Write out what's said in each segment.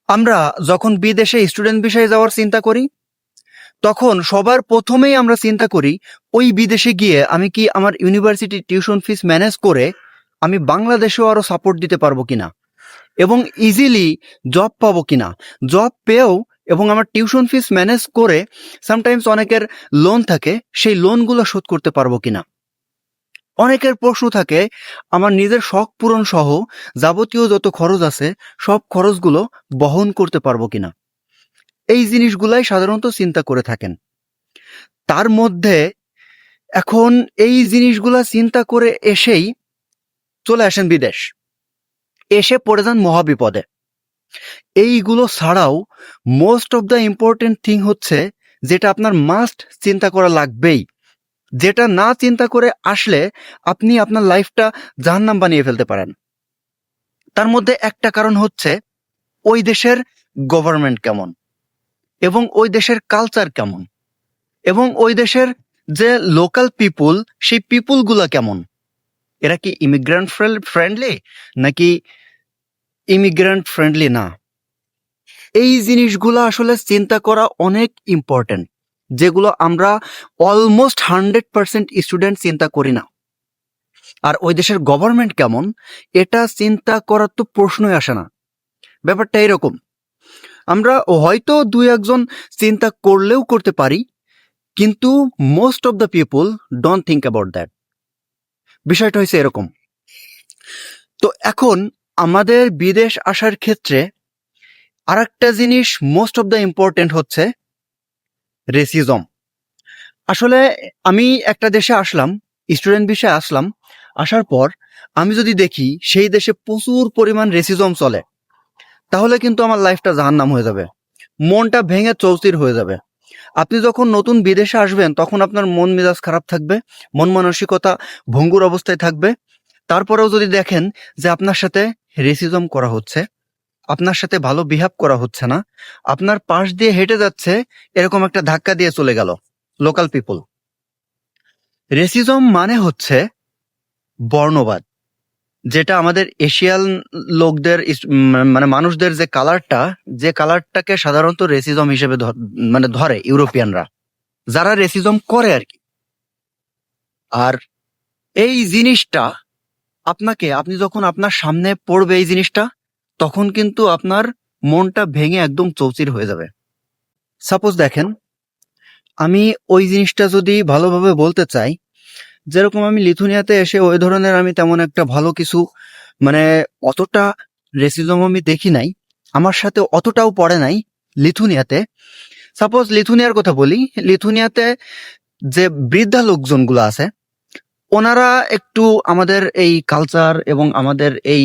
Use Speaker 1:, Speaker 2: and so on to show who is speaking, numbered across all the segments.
Speaker 1: আমরা যখন বিদেশে স্টুডেন্ট ভিসায় যাওয়ার চিন্তা করি, তখন সবার প্রথমেই আমরা চিন্তা করি ওই বিদেশে গিয়ে আমি কি আমার ইউনিভার্সিটি টিউশন ফিস ম্যানেজ করে আমি বাংলাদেশেও আরো সাপোর্ট দিতে পারবো কিনা এবং ইজিলি জব পাবো কিনা। জব পেয়েও এবং আমার টিউশন ফিস ম্যানেজ করে সামটাইমস অনেকের লোন থাকে, সেই লোনগুলো শোধ করতে পারবো কিনা। অনেকের প্রশ্ন থাকে আমার নিজের শখ পূরণ সহ যাবতীয় যত খরচ আছে সব খরচগুলো বহন করতে পারবো কিনা। এই জিনিসগুলাই সাধারণত চিন্তা করে থাকেন। তার মধ্যে এখন এই জিনিসগুলা চিন্তা করে এসেই চলে আসেন বিদেশ, এসে পড়ে যান মহাবিপদে। এইগুলো ছাড়াও most of the important thing হচ্ছে যেটা আপনার মাস্ট চিন্তা করা লাগবেই, যেটা না চিন্তা করে আসলে আপনি আপনার লাইফটা জাহান্নাম বানিয়ে ফেলতে পারেন। তার মধ্যে একটা কারণ হচ্ছে ওই দেশের গভর্নমেন্ট কেমন এবং ওই দেশের কালচার কেমন এবং ওই দেশের যে লোকাল পিপুল সেই পিপুলগুলা কেমন। এরা কি ইমিগ্রেন্ট ফ্রেন্ডলি নাকি ইমিগ্রেন্ট ফ্রেন্ডলি না। এই জিনিসগুলো আসলে চিন্তা করা অনেক ইম্পর্টেন্ট, যেগুলো আমরা অলমোস্ট 100% স্টুডেন্ট চিন্তা করি না। আর ওই দেশের গভর্নমেন্ট কেমন এটা চিন্তা করার তো প্রশ্নই আসে না। ব্যাপারটা এরকম, আমরা হয়তো দুই একজন চিন্তা করলেও করতে পারি, কিন্তু most of the people don't think about that. বিষয়টা হয়েছে এরকম। তো এখন আমাদের বিদেশ আসার ক্ষেত্রে আরেকটা জিনিস মোস্ট অফ দ্য ইম্পর্টেন্ট হচ্ছে রেসিজম। আসলে আমি একটা দেশে আসলাম, স্টুডেন্ট ভিসায় আসলাম, আসার পর আমি যদি দেখি সেই দেশে প্রচুর পরিমাণ রেসিজম চলে, তাহলে কিন্তু আমার লাইফটা জাহান্নাম হয়ে যাবে, মনটা ভেঙে চৌচির হয়ে যাবে। আপনি যখন নতুন বিদেশে আসবেন তখন আপনার মন মেজাজ খারাপ থাকবে, মন মানসিকতা ভঙ্গুর অবস্থায় থাকবে। তারপরেও যদি দেখেন যে আপনার সাথে রেসিজম করা হচ্ছে, আপনার সাথে ভালো বিহেভ করা হচ্ছে না, আপনার পাশ দিয়ে হেঁটে যাচ্ছে এরকম একটা ধাক্কা দিয়ে চলে গেল লোকাল পিপল। রেসিজম মানে হচ্ছে বর্ণবাদ, যেটা আমাদের এশিয়ান লোকদের মানে মানুষদের যে কালারটাকে সাধারণত রেসিজম হিসেবে ধরে ইউরোপিয়ানরা, যারা রেসিজম করে আর কি। আর এই জিনিসটা আপনি যখন আপনার সামনে পড়বে এই জিনিসটা, তখন কিন্তু আপনার মনটা ভেঙে একদম চৌচির হয়ে যাবে। সাপোজ দেখেন, আমি ওই জিনিসটা যদি ভালোভাবে বলতে চাই, যেরকম আমি লিথুনিয়াতে এসে ওই ধরনের আমি তেমন একটা ভালো কিছু মানে অতটা রেসিজম আমি দেখি নাই, আমার সাথে অতটাও পড়ে নাই লিথুনিয়াতে। সাপোজ লিথুনিয়ার কথা বলি, লিথুনিয়াতে যে বৃদ্ধা লোকজনগুলো আছে ওনারা একটু আমাদের এই কালচার এবং আমাদের এই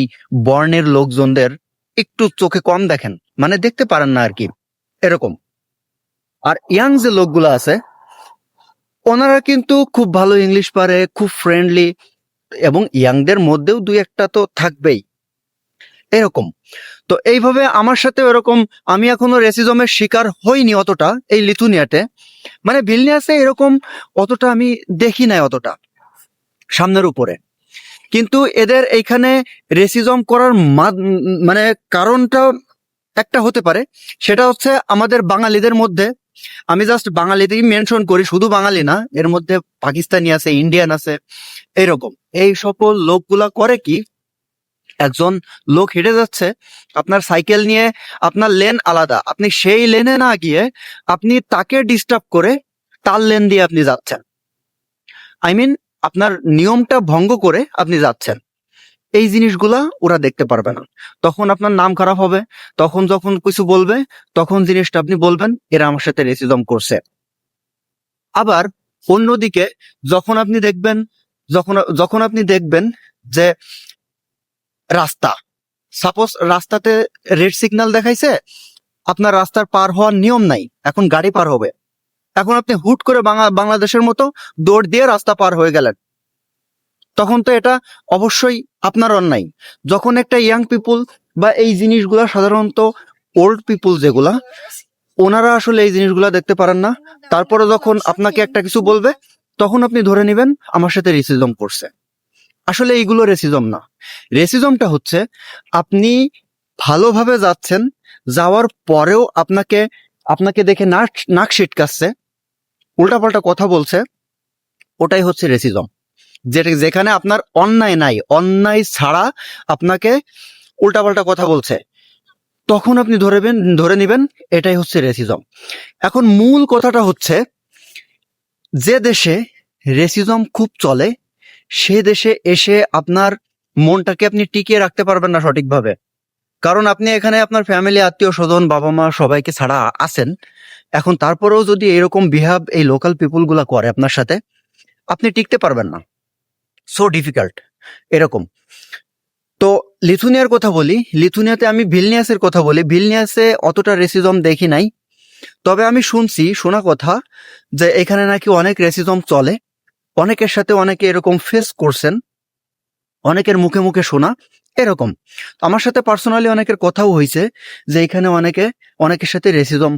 Speaker 1: বর্ণের লোকজনদের একটু চোখে কম দেখেন, মানে দেখতে পারেন না আর কি, এরকম। আর ইয়াং যে লোকগুলো আছে ওনারা কিন্তু খুব ভালো ইংলিশ পারে, খুব ফ্রেন্ডলি, এবং ইয়াংদের মধ্যেও দুই একটা তো থাকবেই এরকম। তো এইভাবে আমার সাথে এরকম আমি এখনো রেসিজমের শিকার হইনি অতটা এই লিথুনিয়াতে, মানে ভিলনিয়াসে এরকম অতটা আমি দেখি নাই অতটা সামনের উপরে। কিন্তু এদের এইখানে রেসিজম করার মানে কারণটা একটা হতে পারে, সেটা হচ্ছে আমাদের বাঙালিদের মধ্যে, আমি জাস্ট বাঙালিতেই মেনশন করি, শুধু বাঙালি না, এর মধ্যে পাকিস্তানি আছে, ইন্ডিয়ান আছে, এরকম। এই সকল লোকগুলা করে কি, একজন লোক হেঁটে যাচ্ছে আপনার সাইকেল নিয়ে, আপনার লেন আলাদা, আপনি সেই লেনে না গিয়ে আপনি তাকে ডিস্টার্ব করে তার লেন দিয়ে আপনি যাচ্ছেন, আই মিন আপনার নিয়মটা ভঙ্গ করে আপনি যাচ্ছেন। এই জিনিসগুলা ওরা দেখতে পারবে না, তখন আপনার নাম খারাপ হবে। তখন যখন কিছু বলবে তখন জিনিসটা আপনি বলবেন এরা আমার সাথে রেসিজম করছে। আবার অন্যদিকে যখন আপনি দেখবেন যখন আপনি দেখবেন যে রাস্তা, সাপোজ রাস্তাতে রেড সিগন্যাল দেখাইছে, আপনার রাস্তার পার হওয়ার নিয়ম নাই, এখন গাড়ি পার হবে, এখন আপনি হুট করে বাংলাদেশের মতো দৌড় দিয়ে রাস্তা পার হয়ে গেলেন, তখন তো এটা অবশ্যই আপনার অন্যায়। যখন একটা ইয়াং পিপুল বা এই জিনিসগুলা সাধারণত ওল্ড পিপুল যেগুলা, ওনারা আসলে এই জিনিসগুলা দেখতে পারেন না, তারপরে যখন আপনাকে একটা কিছু বলবে তখন আপনি ধরে নেবেন আমার সাথে রেসিজম করছে। আসলে এইগুলো রেসিজম না। রেসিজমটা হচ্ছে আপনি ভালোভাবে যাচ্ছেন, যাওয়ার পরেও আপনাকে আপনাকে দেখে নাক সিটকাচ্ছে, উল্টাপাল্টা কথা বলছে, ওটাই হচ্ছে রেসিজম। যেখানে আপনার অন্যায় নাই, অন্যায় ছাড়া আপনাকে উল্টাপাল্টা কথা বলছে, তখন আপনি ধরে নেবেন এটাই হচ্ছে রেসিজম। এখন মূল কথাটা হচ্ছে, যে দেশে রেসিজম খুব চলে সে দেশে এসে আপনার মনটাকে আপনি টিকিয়ে রাখতে পারবেন না সঠিকভাবে। কারণ আপনি এখানে আপনার ফ্যামিলি, আত্মীয় স্বজন, বাবা মা সবাইকে ছাড়া আছেন। এখন তারপরেও যদি এরকম বিহেভ এই লোকাল পিপুল গুলা করে আপনার সাথে, আপনি টিকতে পারবেন না। সো ডিফিকাল্ট এরকম। তো লিথুনিয়ার কথা বলি, লিথুনিয়াতে আমি ভিলনিয়াসের কথা বলি। ভিলনিয়াসে অতটা রেসিজম দেখি নাই, তবে আমি শোনা কথা যে এখানে নাকি অনেক রেসিজম চলে, অনেকের সাথে অনেকে এরকম ফেস করছেন, অনেকের মুখে মুখে শোনা এরকম। আমার সাথে পার্সোনালি অনেকের কথাও হয়েছে যে এখানে অনেকের সাথে রেসিজম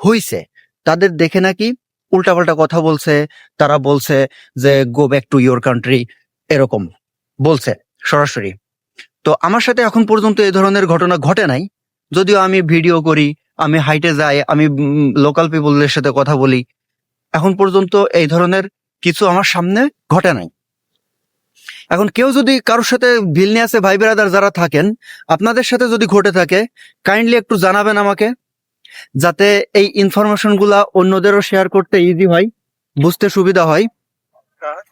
Speaker 1: হয়েছে, তাদের দেখে নাকি উল্টাপাল্টা কথা বলছে, তারা বলছে যে go back to your country, এরকম বলছে সরাসরি। তো আমার সাথে এখন পর্যন্ত এই ধরনের ঘটনা ঘটে নাই, যদিও আমি ভিডিও করি, আমি হাইটে যাই, আমি লোকাল পিপলদের সাথে কথা বলি, এখন পর্যন্ত এই ধরনের কিছু আমার সামনে ঘটে নাই। এখন কেউ যদি কারোর সাথে ভিলনিয়াসে ভাই ব্রাদার যারা থাকেন, আপনাদের সাথে যদি ঘটে থাকে, কাইন্ডলি একটু জানাবেন আমাকে, যাতে এই ইনফরমেশন গুলা অন্যদেরও শেয়ার করতে ইজি হয়, বুঝতে সুবিধা হয়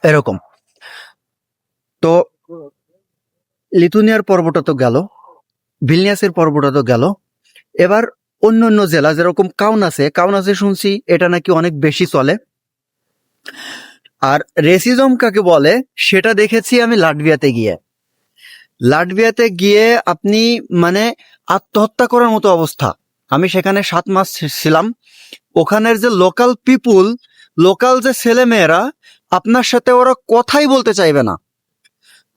Speaker 1: এরকম। তো লিথুনিয়ার পর্বটা তো গেল, ভিলনিয়াসের পর্বটা তো গেল, এবার অন্য অন্য জেলা যেরকম কাউনাসে শুনছি এটা নাকি অনেক বেশি চলে। আর রেসিজম কাকে বলে সেটা দেখেছি আমি লাটভিয়াতে গিয়ে আপনি মানে আত্মহত্যা করার মতো অবস্থা। আমি সেখানে 7 মাস ছিলাম। ওখানের যে লোকাল যে ছেলে মেয়েরা, আপনার সাথে ওরা কথাই বলতে চাইবে না।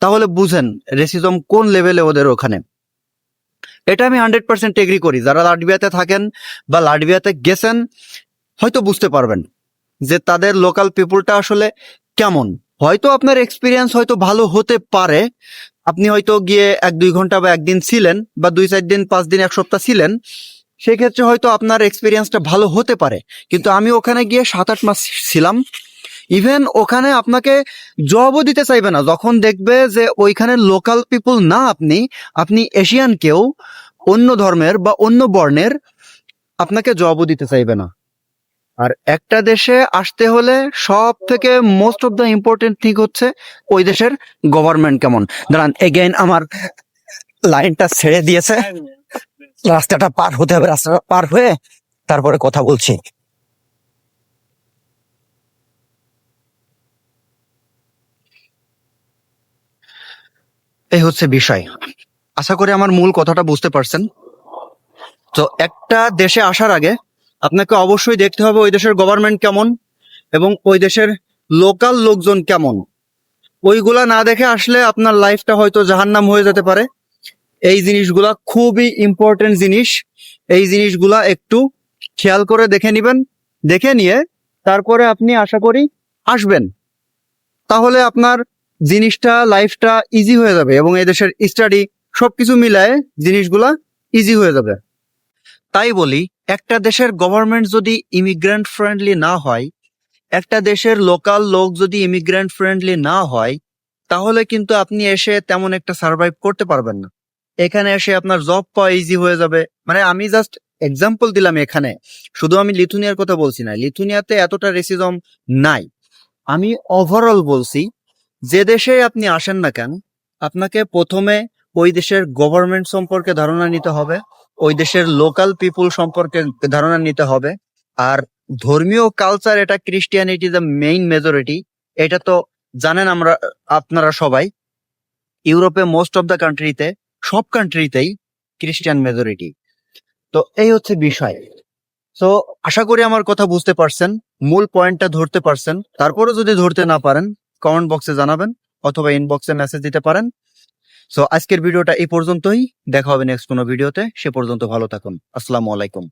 Speaker 1: তাহলে বুঝেন রেসিজম কোন লেভেলে ওদের ওখানে। এটা আমি 100% এগ্রি করি। যারা লাটভিয়াতে থাকেন বা লাটভিয়াতে গেছেন হয়তো বুঝতে পারবেন যে তাদের লোকাল পিপুলটা আসলে কেমন। হয়তো আপনার এক্সপিরিয়েন্স হয়তো ভালো হতে পারে, আপনি হয়তো গিয়ে 1-2 ঘন্টা বা একদিন ছিলেন, বা 2-4 দিন, 5 দিন, 1 সপ্তাহ ছিলেন, সেক্ষেত্রে হয়তো আপনার এক্সপিরিয়েন্সটা ভালো হতে পারে। কিন্তু আমি ওখানে গিয়ে 7-8 মাস ছিলাম, ইভেন ওখানে আপনাকে জবও দিতে চাইবে না। যখন দেখবে যে ওইখানে লোকাল পিপুল না, আপনি এশিয়ান কেউ, অন্য ধর্মের বা অন্য বর্ণের, আপনাকে জবও দিতে চাইবে না। আর একটা দেশে আসতে হলে সব থেকে most of the important thing হচ্ছে ওই দেশের গভর্নমেন্ট কেমন। দাঁড়ান, এগেইন আমার লাইনটা ছেড়ে দিয়েছে, রাস্তাটা পার হতে হবে, রাস্তাটা পার হয়ে তারপরে কথা বলছি। এই হচ্ছে বিষয়। আশা করি আমার মূল কথাটা বুঝতে পারছেন। তো একটা দেশে আসার আগে আপনাকে অবশ্যই দেখতে হবে ওই দেশের গভর্নমেন্ট কেমন এবং ওই দেশের লোকাল লোকজন কেমন। ওইগুলা না দেখে আসলে আপনার লাইফটা হয়তো জাহান্নাম হয়ে যেতে পারে। এই জিনিসগুলা খুবই ইম্পর্টেন্ট জিনিস। এই জিনিসগুলা একটু খেয়াল করে দেখে নিবেন, দেখে নিয়ে তারপরে আপনি আশা করি আসবেন। তাহলে আপনার জিনিসটা, লাইফটা ইজি হয়ে যাবে এবং এই দেশের স্টাডি সবকিছু মিলায় জিনিসগুলা ইজি হয়ে যাবে। তাই বলি, একটা দেশের গভর্নমেন্ট যদি ইমিগ্রেন্ট ফ্রেন্ডলি না হয়, একটা দেশের লোকাল লোক যদি ইমিগ্রেন্ট ফ্রেন্ডলি না হয়, তাহলে কিন্তু আপনি এসে তেমন একটা সার্ভাইভ করতে পারবেন না। এখানে এসে আপনার জব পাওয়া ইজি হয়ে যাবে। মানে আমি জাস্ট এক্সাম্পল দিলাম, এখানে শুধু আমি লিথুনিয়ার কথা বলছি না, লিথুনিয়াতে এতটা রেসিজম নাই, আমি ওভারঅল বলছি। যে দেশে আপনি আসেন না কেন, আপনাকে প্রথমে ওই দেশের গভর্নমেন্ট সম্পর্কে ধারণা নিতে হবে, ওই দেশের লোকাল পিপুল সম্পর্কে ধারণা নিতে হবে। আর ধর্মীয় কালচার, এটা ক্রিস্টিয়ানিটি দ্য মেইন মেজরিটি, এটা তো জানেন আপনারা সবাই। ইউরোপে মোস্ট অফ দ্য কান্ট্রিতে, সব কান্ট্রিতেই ক্রিস্টিয়ান মেজরিটি। তো এই হচ্ছে বিষয়। তো আশা করি আমার কথা বুঝতে পারছেন, মূল পয়েন্টটা ধরতে পারছেন। তারপরে যদি ধরতে না পারেন কমেন্ট বক্সে জানাবেন অথবা ইনবক্সে মেসেজ দিতে পারেন। সো আজকের ভিডিওটা এই পর্যন্তই, দেখা হবে নেক্সট কোনো ভিডিওতে। সে পর্যন্ত ভালো থাকুন। আসসালামু আলাইকুম।